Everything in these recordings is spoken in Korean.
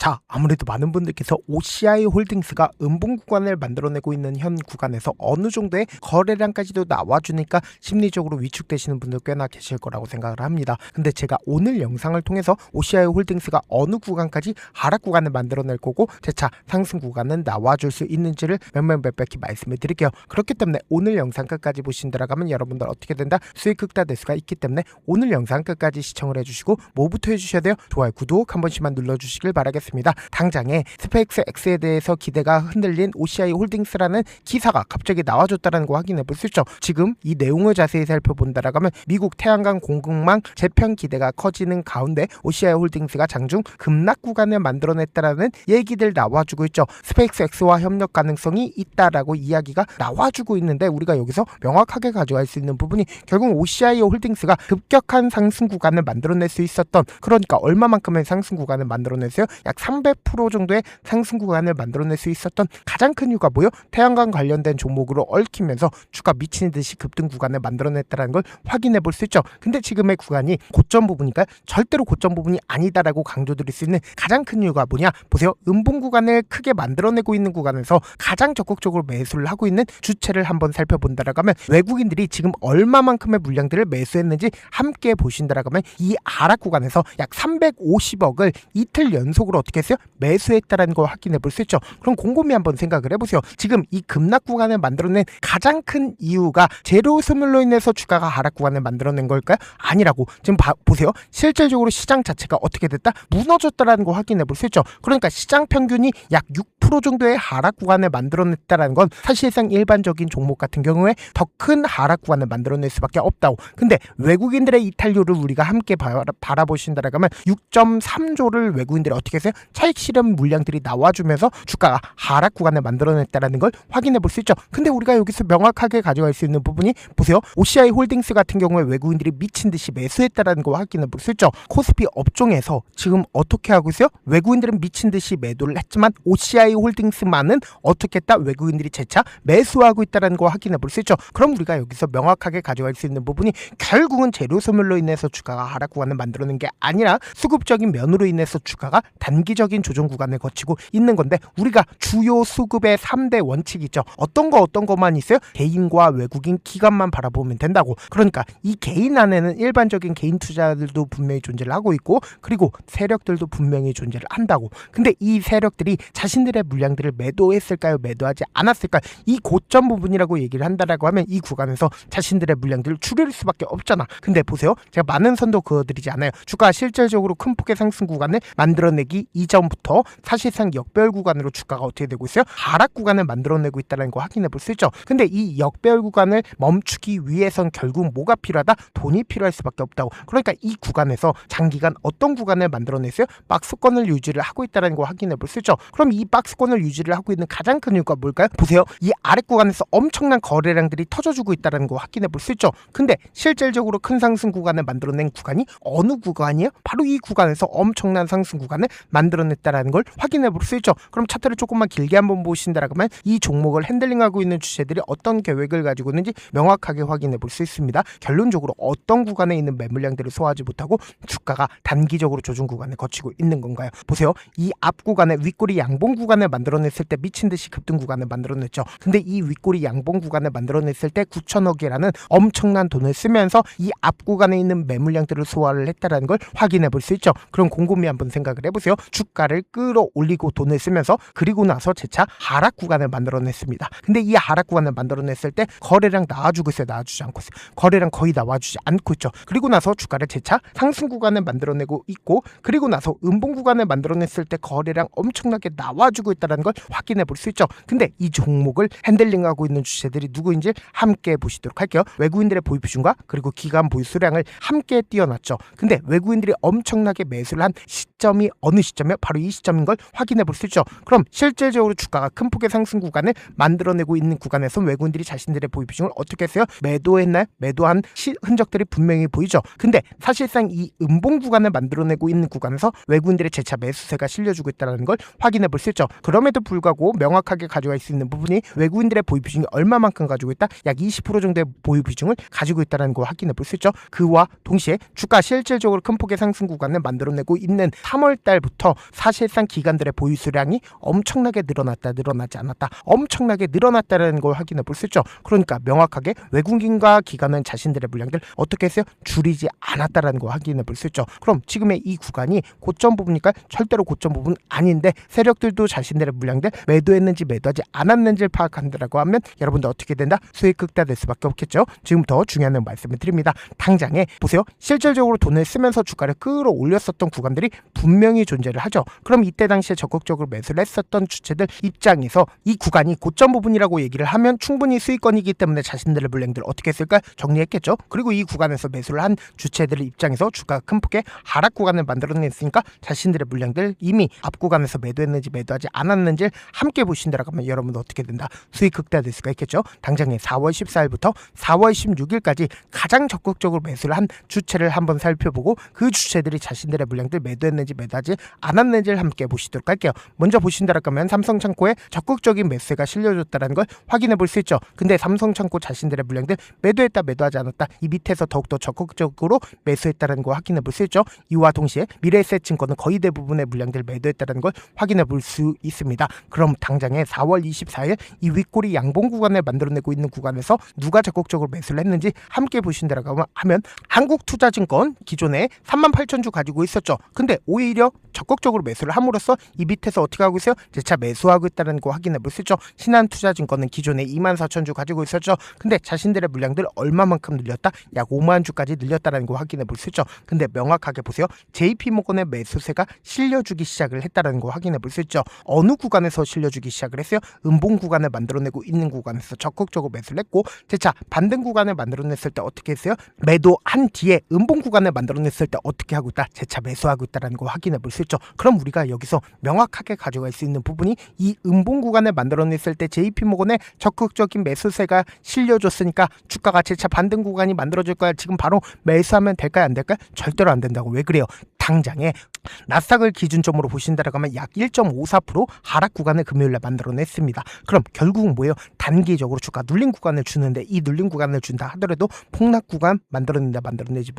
자, 아무래도 많은 분들께서 OCI 홀딩스가 음봉 구간을 만들어내고 있는 현 구간에서 어느 정도의 거래량까지도 나와주니까 심리적으로 위축되시는 분들 꽤나 계실 거라고 생각을 합니다. 근데 제가 오늘 영상을 통해서 OCI 홀딩스가 어느 구간까지 하락 구간을 만들어낼 거고 재차 상승 구간은 나와줄 수 있는지를 명명백백히 말씀을 드릴게요. 그렇기 때문에 오늘 영상 끝까지 보신다라면 여러분들 어떻게 된다? 수익 극대화될 수가 있기 때문에 오늘 영상 끝까지 시청을 해주시고 뭐부터 해주셔야 돼요? 좋아요, 구독 한 번씩만 눌러주시길 바라겠습니다. 당장에 스페이스X에 대해서 기대가 흔들린 OCI 홀딩스라는 기사가 갑자기 나와줬다는 거 확인해 볼 수 있죠. 지금 이 내용을 자세히 살펴본다라고 하면 미국 태양광 공급망 재편 기대가 커지는 가운데 OCI 홀딩스가 장중 급락 구간을 만들어냈다라는 얘기들 나와주고 있죠. 스페이스X와 협력 가능성이 있다라고 이야기가 나와주고 있는데 우리가 여기서 명확하게 가져갈 수 있는 부분이 결국 OCI 홀딩스가 급격한 상승 구간을 만들어낼 수 있었던, 그러니까 얼마만큼의 상승 구간을 만들어냈어요? 약 300% 정도의 상승 구간을 만들어낼 수 있었던 가장 큰 이유가 뭐예요? 태양광 관련된 종목으로 얽히면서 주가 미친 듯이 급등 구간을 만들어냈다는 걸 확인해 볼 수 있죠. 근데 지금의 구간이 고점 부분이니까 절대로 고점 부분이 아니다라고 강조드릴 수 있는 가장 큰 이유가 뭐냐? 보세요. 음봉 구간을 크게 만들어내고 있는 구간에서 가장 적극적으로 매수를 하고 있는 주체를 한번 살펴본다라고 하면 외국인들이 지금 얼마만큼의 물량들을 매수했는지 함께 보신다라고 하면 이 하락 구간에서 약 350억을 이틀 연속으로 어떻게 했어요? 매수했다라는 걸 확인해 볼 수 있죠. 그럼 곰곰이 한번 생각을 해보세요. 지금 이 급락 구간을 만들어낸 가장 큰 이유가 제로 스물로 인해서 주가가 하락 구간을 만들어낸 걸까요? 아니라고. 지금 보세요. 실질적으로 시장 자체가 어떻게 됐다? 무너졌다라는 걸 확인해 볼 수 있죠. 그러니까 시장 평균이 약 6% 정도의 하락 구간을 만들어냈다라는 건 사실상 일반적인 종목 같은 경우에 더 큰 하락 구간을 만들어낼 수밖에 없다고. 근데 외국인들의 이탈률을 우리가 함께 바라보신다라고 하면 6.3조를 외국인들이 어떻게 했어요? 차익 실현 물량들이 나와주면서 주가가 하락 구간을 만들어냈다라는 걸 확인해 볼 수 있죠. 근데 우리가 여기서 명확하게 가져갈 수 있는 부분이 보세요. OCI 홀딩스 같은 경우에 외국인들이 미친 듯이 매수했다라는 걸 확인해 볼 수 있죠. 코스피 업종에서 지금 어떻게 하고 있어요? 외국인들은 미친 듯이 매도를 했지만 OCI 홀딩스만은 어떻게 했다? 외국인들이 재차 매수하고 있다는 걸 확인해 볼 수 있죠. 그럼 우리가 여기서 명확하게 가져갈 수 있는 부분이 결국은 재료 소멸로 인해서 주가가 하락 구간을 만들어낸 게 아니라 수급적인 면으로 인해서 주가가 단기적인 조정 구간을 거치고 있는 건데, 우리가 주요 수급의 3대 원칙이 있죠. 어떤 것만 있어요? 개인과 외국인, 기관만 바라보면 된다고. 그러니까 이 개인 안에는 일반적인 개인 투자들도 분명히 존재를 하고 있고, 그리고 세력들도 분명히 존재를 한다고. 근데 이 세력들이 자신들의 물량들을 매도했을까요? 매도하지 않았을까요? 이 고점 부분이라고 얘기를 한다라고 하면 이 구간에서 자신들의 물량들을 줄일 수밖에 없잖아. 근데 보세요. 제가 많은 선도 그어드리지 않아요. 주가 실질적으로 큰 폭의 상승 구간을 만들어내기 이전부터 사실상 역배열 구간으로 주가가 어떻게 되고 있어요? 하락 구간을 만들어내고 있다는 거 확인해 볼 수 있죠. 근데 이 역배열 구간을 멈추기 위해선 결국 뭐가 필요하다? 돈이 필요할 수밖에 없다고. 그러니까 이 구간에서 장기간 어떤 구간을 만들어냈어요? 박스권을 유지를 하고 있다는 거 확인해 볼 수 있죠. 그럼 이 박스권을 유지를 하고 있는 가장 큰 이유가 뭘까요? 보세요. 이 아래 구간에서 엄청난 거래량들이 터져주고 있다는 거 확인해 볼 수 있죠. 근데 실질적으로 큰 상승 구간을 만들어낸 구간이 어느 구간이에요? 바로 이 구간에서 엄청난 상승 구간을 만들어냈다는 걸 확인해 볼 수 있죠. 그럼 차트를 조금만 길게 한번 보신다라고 하면 이 종목을 핸들링하고 있는 주체들이 어떤 계획을 가지고 있는지 명확하게 확인해 볼 수 있습니다. 결론적으로 어떤 구간에 있는 매물량들을 소화하지 못하고 주가가 단기적으로 조정 구간을 거치고 있는 건가요? 보세요. 이 앞 구간에 윗꼬리 양봉 구간을 만들어냈을 때 미친 듯이 급등 구간을 만들어냈죠. 근데 이 윗꼬리 양봉 구간을 만들어냈을 때 9천억이라는 엄청난 돈을 쓰면서 이 앞 구간에 있는 매물량들을 소화를 했다라는 걸 확인해 볼 수 있죠. 그럼 곰곰이 한번 생각을 해보세요. 주가를 끌어올리고 돈을 쓰면서 그리고 나서 재차 하락 구간을 만들어냈습니다. 근데 이 하락 구간을 만들어냈을 때 거래량 나와주고 있어요? 나와주지 않고 있어요? 거래량 거의 나와주지 않고 있죠. 그리고 나서 주가를 재차 상승 구간을 만들어내고 있고, 그리고 나서 음봉 구간을 만들어냈을 때 거래량 엄청나게 나와주고 있다는 걸 확인해 볼 수 있죠. 근데 이 종목을 핸들링하고 있는 주체들이 누구인지 함께 보시도록 할게요. 외국인들의 보유 비중과 그리고 기관 보유 수량을 함께 띄워놨죠. 근데 외국인들이 엄청나게 매수를 한 시점이 어느 시점이요? 바로 이 시점인 걸 확인해 볼 수 있죠. 그럼 실질적으로 주가가 큰 폭의 상승 구간을 만들어내고 있는 구간에서 외국인들이 자신들의 보유 비중을 어떻게 했어요? 매도했나요? 매도한 흔적들이 분명히 보이죠. 근데 사실상 이 음봉 구간을 만들어내고 있는 구간에서 외국인들의 재차 매수세가 실려주고 있다는 걸 확인해 볼 수 있죠. 그럼에도 불구하고 명확하게 가져갈 수 있는 부분이 외국인들의 보유 비중이 얼마만큼 가지고 있다? 약 20% 정도의 보유 비중을 가지고 있다는 걸 확인해 볼 수 있죠. 그와 동시에 주가 실질적으로 큰 폭의 상승 구간을 만들어내고 있는 3월 달부터 사실상 기관들의 보유 수량이 엄청나게 늘어나지 않았다, 엄청나게 늘어났다는 걸 확인해 볼 수 있죠. 그러니까 명확하게 외국인과 기관은 자신들의 물량들 어떻게 했어요? 줄이지 않았다라는 걸 확인해 볼 수 있죠. 그럼 지금의 이 구간이 고점 부분이니까 절대로 고점 부분 아닌데 세력들도 자신들의 물량들 매도했는지 매도하지 않았는지를 파악한다라고 하면 여러분들 어떻게 된다? 수익 극대화될 수밖에 없겠죠. 지금부터 중요한 말씀을 드립니다. 당장에 보세요. 실질적으로 돈을 쓰면서 주가를 끌어올렸었던 구간들이 분명히 존재를 하죠. 그럼 이때 당시에 적극적으로 매수를 했었던 주체들 입장에서 이 구간이 고점 부분이라고 얘기를 하면 충분히 수익권이기 때문에 자신들의 물량들을 어떻게 했을까? 정리했겠죠. 그리고 이 구간에서 매수를 한 주체들의 입장에서 주가가 큰 폭의 하락 구간을 만들어냈으니까 자신들의 물량들 이미 앞 구간에서 매도했는지 매도하지 않았는지 함께 보신다라고 하면 여러분도 어떻게 된다? 수익 극대화될 수가 있겠죠. 당장에 4월 14일부터 4월 16일까지 가장 적극적으로 매수를 한 주체를 한번 살펴보고 그 주체들이 자신들의 물량들 매도했는지 매도하지 않았는지를 함께 보시도록 할게요. 먼저 보신다라고 하면 삼성창고에 적극적인 매수가 실려줬다는 걸 확인해 볼 수 있죠. 근데 삼성창고 자신들의 물량들 매도했다 매도하지 않았다 이 밑에서 더욱더 적극적으로 매수했다는 걸 확인해 볼 수 있죠. 이와 동시에 미래에셋증권은 거의 대부분의 물량들 매도했다는 걸 확인해 볼 수 있습니다. 그럼 당장에 4월 24일 이 윗꼬리 양봉 구간을 만들어내고 있는 구간에서 누가 적극적으로 매수를 했는지 함께 보신다라고 하면 한국투자증권 기존에 38,000주 가지고 있었죠. 근데 오히려 적극적으로 매수를 함으로써 이 밑에서 어떻게 하고 있어요? 재차 매수하고 있다는 거 확인해 볼 수 있죠. 신한투자증권은 기존에 24,000주 가지고 있었죠. 근데 자신들의 물량들 얼마만큼 늘렸다? 약 5만 주까지 늘렸다는 거 확인해 볼 수 있죠. 근데 명확하게 보세요. JP모건의 매수세가 실려주기 시작을 했다는 거 확인해 볼 수 있죠. 어느 구간에서 실려주기 시작을 했어요? 음봉 구간을 만들어내고 있는 구간에서 적극적으로 매수를 했고 재차 반등 구간을 만들어냈을 때 어떻게 했어요? 매도한 뒤에 음봉 구간을 만들어냈을 때 어떻게 하고 있다? 재차 매수하고 있다는 거 확인해 볼 수 있죠. 그럼 우리가 여기서 명확하게 가져갈 수 있는 부분이 이 음봉 구간을 만들어냈을 때 JP모건의 적극적인 매수세가 실려줬으니까 주가가 재차 반등 구간이 만들어질 거야. 지금 바로 매수하면 될까요? 안 될까요? 절대로 안 된다고. 왜 그래요? 당장에 나스닥을 기준점으로 보신다라고 하면 약 1.54% 하락 구간을 금요일에 만들어냈습니다. 그럼 결국은 뭐예요? 단기적으로 주가 눌린 구간을 주는데 이 눌린 구간을 준다 하더라도 폭락 구간 만들어내지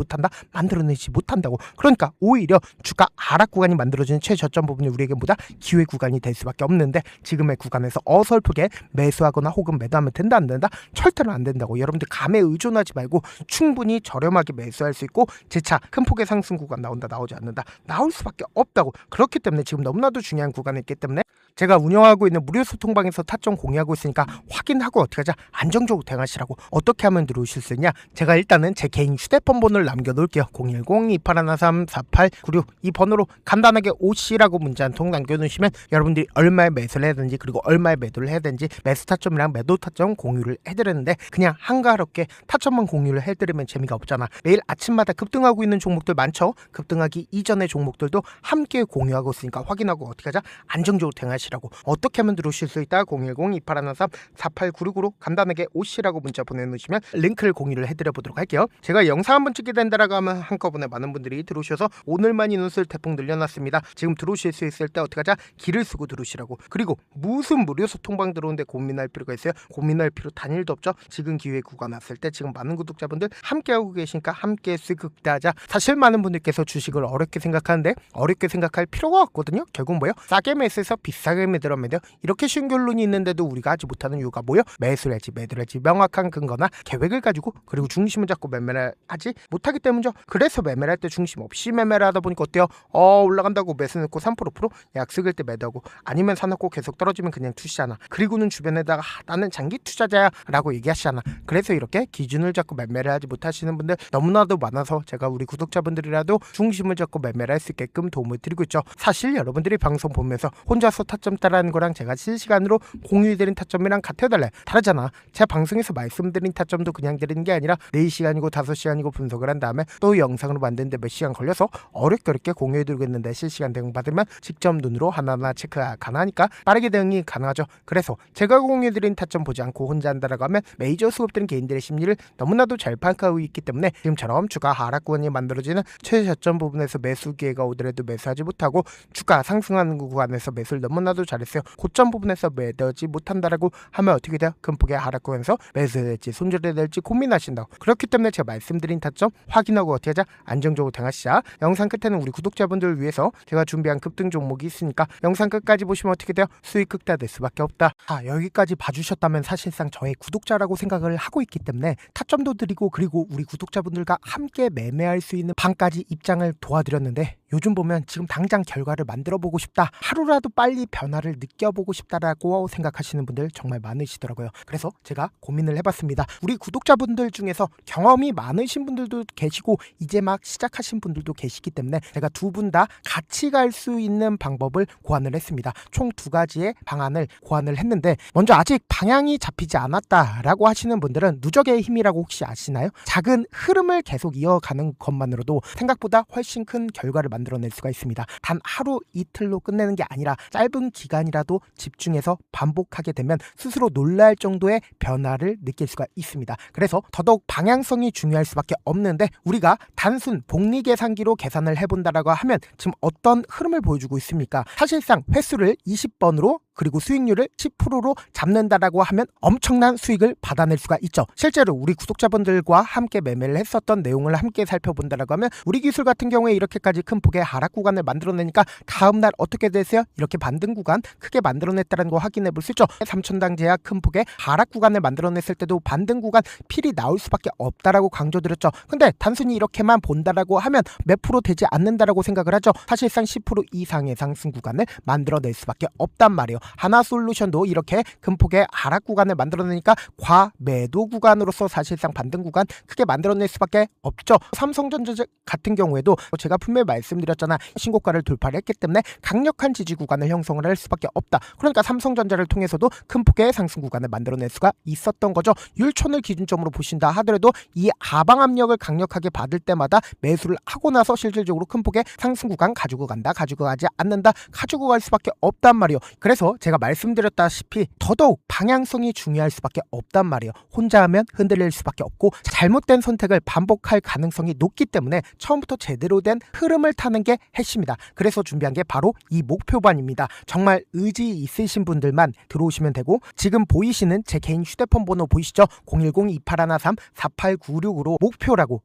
못한다고. 그러니까 오히려 주가 하락 구간이 만들어지는 최저점 부분이 우리에게 뭐다? 기회 구간이 될 수밖에 없는데 지금의 구간에서 어설프게 매수하거나 혹은 매도하면 된다 안 된다? 절대로 안 된다고. 여러분들 감에 의존하지 말고 충분히 저렴하게 매수할 수 있고 재차 큰 폭의 상승 구간 나오지 않는다. 나올 수밖에 없다고. 그렇기 때문에 지금 너무나도 중요한 구간이 있기 때문에 제가 운영하고 있는 무료 소통방에서 타점 공유하고 있으니까 확인하고 어떻게 하자? 안정적으로 대응하시라고. 어떻게 하면 들어오실 수 있냐? 제가 일단은 제 개인 휴대폰 번호를 남겨놓을게요. 010-2813-4896 이 번호로 간단하게 OC라고 문자 한 통 남겨놓으시면 여러분들이 얼마에 매수를 해야 되는지 그리고 얼마에 매도를 해야 되는지 매수 타점이랑 매도 타점 공유를 해드렸는데 그냥 한가롭게 타점만 공유를 해드리면 재미가 없잖아. 매일 아침마다 급등하고 있는 종목들 많죠? 급등하기 이전의 종목들도 함께 공유하고 있으니까 확인하고 어떻게 하자? 안정적으로 대응하시라고. 어떻게 하면 들어오실 수 있다? 010-2813-4896으로 간단하게 OC라고 문자 보내놓으시면 링크를 공유를 해드려 보도록 할게요. 제가 영상 한번 찍게 된다라고 하면 한꺼번에 많은 분들이 들어오셔서 오늘만 인원수를 대폭 늘려놨습니다. 지금 들어오실 수 있을 때 어떻게 하자? 길을 쓰고 들어오시라고. 그리고 무슨 무료 소통방 들어오는데 고민할 필요가 있어요? 고민할 필요 단일도 없죠. 지금 기회 구간 왔을 때 지금 많은 구독자분들 함께하고 계시니까 함께 수익극대하자. 사실 많은 분들께서 주식을 어렵게 생각하는데 어렵게 생각할 필요가 없거든요. 결국 뭐예요? 싸게 매수해서 비싸게 매도하면 돼요. 이렇게 쉬운 결론이 있는데도 우리가 하지 못하는 이유가 뭐예요? 매수를 할지 매도를 할지 명확한 근거나 계획을 가지고 그리고 중심을 잡고 매매를 하지 못하기 때문이죠. 그래서 매매를 할 때 중심 없이 매매를 하다 보니까 어때요? 올라간다고 매수 넣고 3% 약 쓰길 때 매도하고 아니면 사놓고 계속 떨어지면 그냥 투시하나. 그리고는 주변에다가 나는 장기 투자자야 라고 얘기하시잖아. 그래서 이렇게 기준을 잡고 매매를 하지 못하시는 분들 너무나도 많아서 제가 우리 구독자분들이라도 중심을 잡고 매매를 할 수 있게끔 도움을 드리고 있죠. 사실 여러분들이 방송 보면서 혼자서 타점 따라하는 거랑 제가 실시간으로 공유해드린 타점이랑 같아달래. 다르잖아. 제가 방송에서 말씀드린 타점도 그냥 드리는 게 아니라 4시간이고 5시간이고 분석을 한 다음에 또 영상으로 만드는데 몇 시간 걸려서 어렵게 공유해드리고 있는데 실시간 대응 받으면 직접 눈으로 하나하나 체크가 가능하니까 빠르게 대응이 가능하죠. 그래서 제가 공유해드린 타점 보지 않고 혼자 한다라고 하면 메이저 수급들은 개인들의 심리를 너무나도 잘 파악하고 있기 때문에 지금처럼 주가 하락구간이 만들어지는 최저점 부분에서 매수 기회가 나오더라도 매수하지 못하고 주가 상승하는 구간에서 매수를 너무나도 잘했어요. 고점 부분에서 매도하지 못한다라고 하면 어떻게 돼요? 큰 폭의 하락 구간에서 매수해야 될지 손절해야 될지 고민하신다고. 그렇기 때문에 제가 말씀드린 타점 확인하고 어떻게 하자? 안정적으로 대응하시자. 영상 끝에는 우리 구독자분들을 위해서 제가 준비한 급등 종목이 있으니까 영상 끝까지 보시면 어떻게 돼요? 수익 극대화될 수밖에 없다. 여기까지 봐주셨다면 사실상 저의 구독자라고 생각을 하고 있기 때문에 타점도 드리고 그리고 우리 구독자분들과 함께 매매할 수 있는 방까지 입장을 도와드렸는데 요즘 보면 지금 당장 결과를 만들어 보고 싶다, 하루라도 빨리 변화를 느껴보고 싶다라고 생각하시는 분들 정말 많으시더라고요. 그래서 제가 고민을 해봤습니다. 우리 구독자분들 중에서 경험이 많으신 분들도 계시고 이제 막 시작하신 분들도 계시기 때문에 제가 두 분 다 같이 갈 수 있는 방법을 고안을 했습니다. 총 2가지의 방안을 고안을 했는데, 먼저 아직 방향이 잡히지 않았다라고 하시는 분들은 누적의 힘이라고 혹시 아시나요? 작은 흐름을 계속 이어가는 것만으로도 생각보다 훨씬 큰 결과를 만들어낼 수가 있습니다. 단 하루 이틀로 끝내는 게 아니라 짧은 기간이라도 집중해서 반복하게 되면 스스로 놀랄 정도의 변화를 느낄 수가 있습니다. 그래서 더더욱 방향성이 중요할 수밖에 없는데, 우리가 단순 복리계산기로 계산을 해본다라고 하면 지금 어떤 흐름을 보여주고 있습니까? 사실상 횟수를 20번으로 그리고 수익률을 10%로 잡는다라고 하면 엄청난 수익을 받아낼 수가 있죠. 실제로 우리 구독자분들과 함께 매매를 했었던 내용을 함께 살펴본다라고 하면 우리 기술 같은 경우에 이렇게까지 큰 폭의 하락 구간을 만들어내니까 다음날 어떻게 됐어요? 이렇게 반등 구간 크게 만들어냈다는 거 확인해 볼 수 있죠. 3천당 제약 큰 폭의 하락 구간을 만들어냈을 때도 반등 구간 필이 나올 수밖에 없다라고 강조드렸죠. 근데 단순히 이렇게만 본다라고 하면 몇 프로 되지 않는다라고 생각을 하죠. 사실상 10% 이상의 상승 구간을 만들어낼 수밖에 없단 말이에요. 하나솔루션도 이렇게 큰 폭의 하락 구간을 만들어내니까 과매도 구간으로서 사실상 반등 구간 크게 만들어낼 수밖에 없죠. 삼성전자 같은 경우에도 제가 분명히 말씀드렸잖아. 신고가를 돌파를 했기 때문에 강력한 지지 구간을 형성을 할 수밖에 없다. 그러니까 삼성전자를 통해서도 큰 폭의 상승 구간을 만들어낼 수가 있었던 거죠. 율촌을 기준점으로 보신다 하더라도 이 하방 압력을 강력하게 받을 때마다 매수를 하고 나서 실질적으로 큰 폭의 상승 구간 가지고 간다, 가지고 가지 않는다, 가지고 갈 수밖에 없단 말이에요. 그래서 제가 말씀드렸다시피 더더욱 방향성이 중요할 수밖에 없단 말이에요. 혼자 하면 흔들릴 수밖에 없고 잘못된 선택을 반복할 가능성이 높기 때문에 처음부터 제대로 된 흐름을 타는 게 핵심이다. 그래서 준비한 게 바로 이 목표반입니다. 정말 의지 있으신 분들만 들어오시면 되고, 지금 보이시는 제 개인 휴대폰 번호 보이시죠? 010-2813-4896으로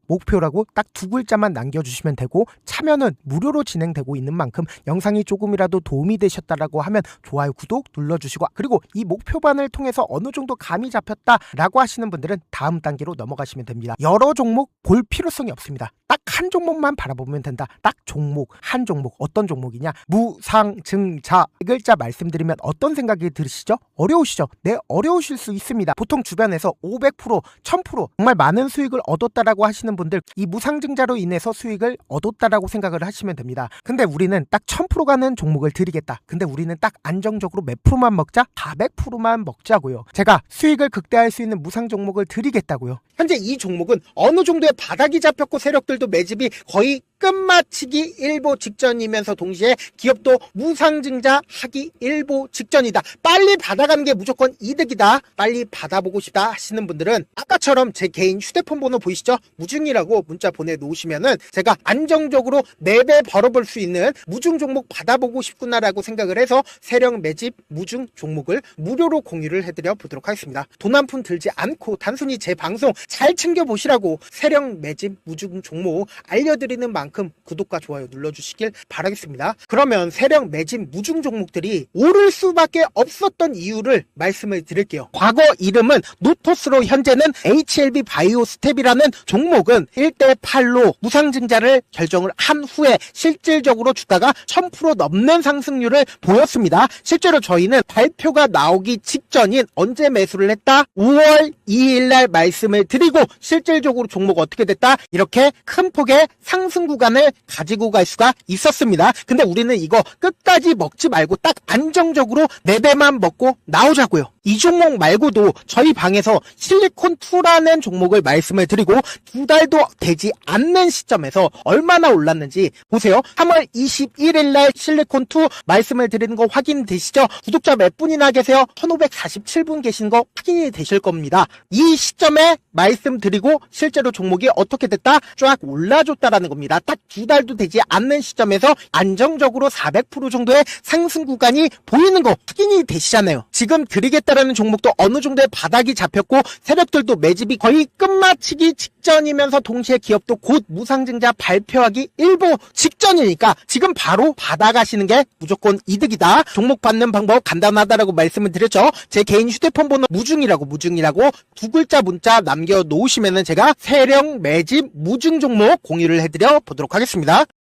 목표라고 딱 2글자만 남겨주시면 되고, 참여는 무료로 진행되고 있는 만큼 영상이 조금이라도 도움이 되셨다라고 하면 좋아요, 구독 눌러주시고, 그리고 이 목표반을 통해서 어느 정도 감이 잡혔다라고 하시는 분들은 다음 단계로 넘어가시면 됩니다. 여러 종목 볼 필요성이 없습니다. 딱 한 종목만 바라보면 된다. 딱 종목, 한 종목. 어떤 종목이냐? 무상증자. 이 글자 말씀드리면 어떤 생각이 들으시죠? 어려우시죠? 네, 어려우실 수 있습니다. 보통 주변에서 500%, 1000% 정말 많은 수익을 얻었다라고 하시는 분들, 이 무상증자로 인해서 수익을 얻었다라고 생각을 하시면 됩니다. 근데 우리는 딱 1000% 가는 종목을 드리겠다. 근데 우리는 딱 안정적으로 몇 프로만 먹자? 400%만 먹자고요. 제가 수익을 극대화할 수 있는 무상 종목을 드리겠다고요. 현재 이 종목은 어느 정도의 바닥이 잡혔고 세력들도 매집이 거의 끝마치기 일보 직전이면서 동시에 기업도 무상증자하기 일보 직전이다. 빨리 받아가는 게 무조건 이득이다. 빨리 받아보고 싶다 하시는 분들은 아까처럼 제 개인 휴대폰 번호 보이시죠? 무중이라고 문자 보내놓으시면은 제가 안정적으로 4배 벌어볼 수 있는 무중 종목 받아보고 싶구나라고 생각을 해서 세력 매집 무중 종목을 무료로 공유를 해드려 보도록 하겠습니다. 돈 한 푼 들지 않고 단순히 제 방송 잘 챙겨보시라고 세력 매집 무중 종목 알려드리는 만큼 구독과 좋아요 눌러주시길 바라겠습니다. 그러면 세력 매집 무중 종목들이 오를 수밖에 없었던 이유를 말씀을 드릴게요. 과거 이름은 노토스로 현재는 HLB 바이오스텝이라는 종목은 1대8로 무상증자를 결정을 한 후에 실질적으로 주가가 1000% 넘는 상승률을 보였습니다. 실제로 저희는 발표가 나오기 직전인 언제 매수를 했다? 5월 2일날 말씀을 드리고 실질적으로 종목 어떻게 됐다? 이렇게 큰 폭의 상승 구간을 가지고 갈 수가 있었습니다. 근데 우리는 이거 끝까지 먹지 말고 딱 안정적으로 4배만 먹고 나오자고요. 이 종목 말고도 저희 방에서 실리콘2라는 종목을 말씀을 드리고 2달도 되지 않는 시점에서 얼마나 올랐는지 보세요. 3월 21일날 실리콘2 말씀을 드리는 거 확인되시죠? 구독자 몇 분이나 계세요? 1547분 계신 거 확인이 되실 겁니다. 이 시점에 말씀드리고 실제로 종목이 어떻게 됐다? 쫙 올라줬다라는 겁니다. 딱 2달도 되지 않는 시점에서 안정적으로 400% 정도의 상승 구간이 보이는 거 확인이 되시잖아요. 지금 드리겠다라는 종목도 어느 정도의 바닥이 잡혔고 세력들도 매집이 거의 끝마치기 직전이면서 동시에 기업도 곧 무상증자 발표하기 일보 직전이니까 지금 바로 받아가시는 게 무조건 이득이다. 종목 받는 방법 간단하다라고 말씀을 드렸죠. 제 개인 휴대폰 번호 무중이라고 2글자 문자 남겨놓으시면은 제가 세력 매집 무중 종목 공유를 해드려 보도록 하겠습니다.